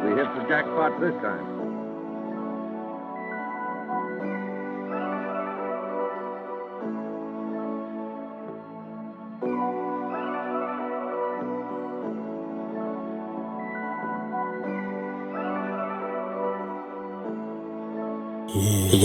We hit the jackpot this time.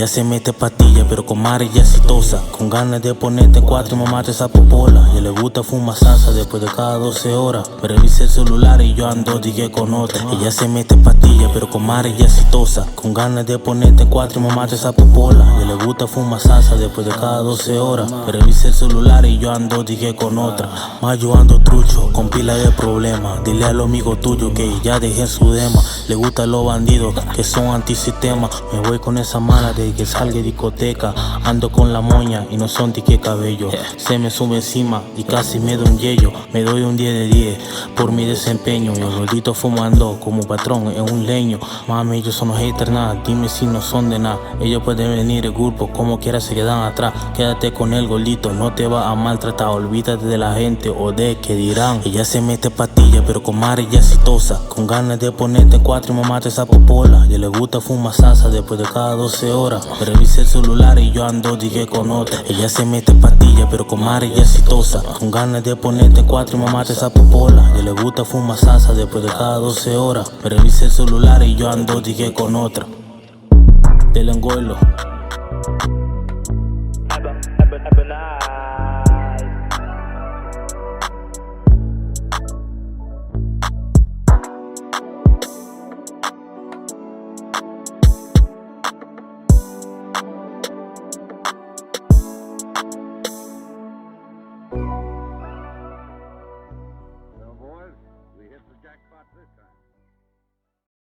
Ella se mete patilla, pero con mar ella exitosa, con ganas de ponerte en cuatro y mamarte esa popola. Y le gusta fumar salsa después de cada 12 horas. Me revisa el celular y yo ando dije con otra. Ella se mete patilla, pero con mar ella exitosa, con ganas de ponerte en cuatro y mamarte esa popola. Y le gusta fumar salsa después de cada 12 horas. Me revisa el celular y yo ando dije con otra. Más yo ando trucho, con pila de problemas. Dile a los amigos tuyos que ya dejé su dema. Le gustan los bandidos que son antisistema. Me voy con esa mala de que salga de discoteca. Ando con la moña y no son tique cabello. Se me sube encima y casi me da un yello. Me doy un 10 de 10 por mi desempeño. Y el gordito fumando como patrón en un leño. Mami, ellos son los haters nada, dime si no son de nada. Ellos pueden venir el grupo como quiera se quedan atrás. Quédate con el gordito, no te va a maltratar. Olvídate de la gente o de que dirán. Ella se mete patilla pero con mar ella exitosa, con ganas de ponerte en cuatro y mamarte esa popola. Y le gusta fumar salsa después de cada 12 horas. Me revisa el celular y yo ando dije con otra. Ella se mete patilla pero con mar ella exitosa, con ganas de ponerte en cuatro y mamarte esa popola. Y le gusta fumar salsa después de cada 12 horas. Me revisa el celular y yo ando dije con otra. Te lo engolo.